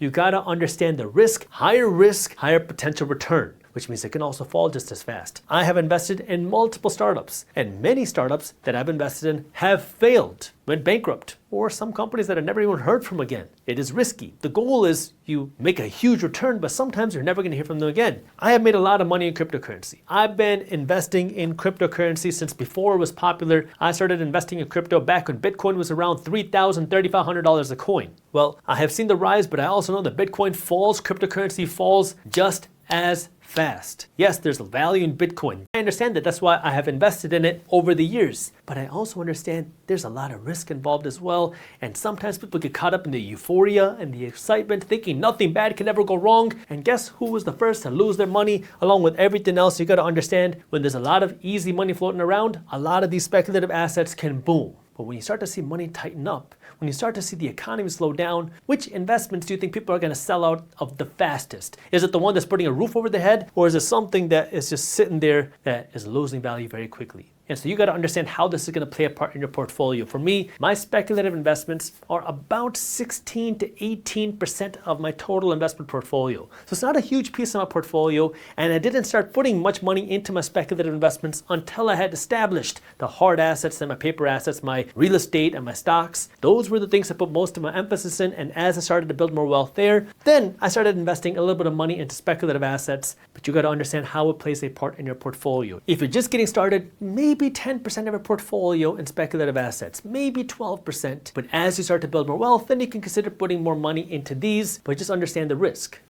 You gotta understand the risk, higher potential return, which means it can also fall just as fast. I have invested in multiple startups, and many startups that I've invested in have failed, went bankrupt, or some companies that I never even heard from again. It is risky. The goal is you make a huge return, but sometimes you're never gonna hear from them again. I have made a lot of money in cryptocurrency. I've been investing in cryptocurrency since before it was popular. I started investing in crypto back when Bitcoin was around $3,000, $3,500 a coin. Well, I have seen the rise, but I also know that Bitcoin falls, cryptocurrency falls just as fast. Yes, there's value in Bitcoin. I understand that. That's why I have invested in it over the years. But I also understand there's a lot of risk involved as well. And sometimes people get caught up in the euphoria and the excitement, thinking nothing bad can ever go wrong. And guess who was the first to lose their money along with everything else? You got to understand, when there's a lot of easy money floating around, a lot of these speculative assets can boom. But when you start to see money tighten up, when you start to see the economy slow down, which investments do you think people are going to sell out of the fastest? Is it the one that's putting a roof over their head, or is it something that is just sitting there that is losing value very quickly? And so you got to understand how this is going to play a part in your portfolio. For me, my speculative investments are about 16 to 18% of my total investment portfolio. So it's not a huge piece of my portfolio, and I didn't start putting much money into my speculative investments until I had established the hard assets and my paper assets, my real estate and my stocks. Those were the things I put most of my emphasis in, and as I started to build more wealth there, then I started investing a little bit of money into speculative assets. But you got to understand how it plays a part in your portfolio. If you're just getting started, maybe 10% of your portfolio in speculative assets, maybe 12%. But as you start to build more wealth, then you can consider putting more money into these, but just understand the risk.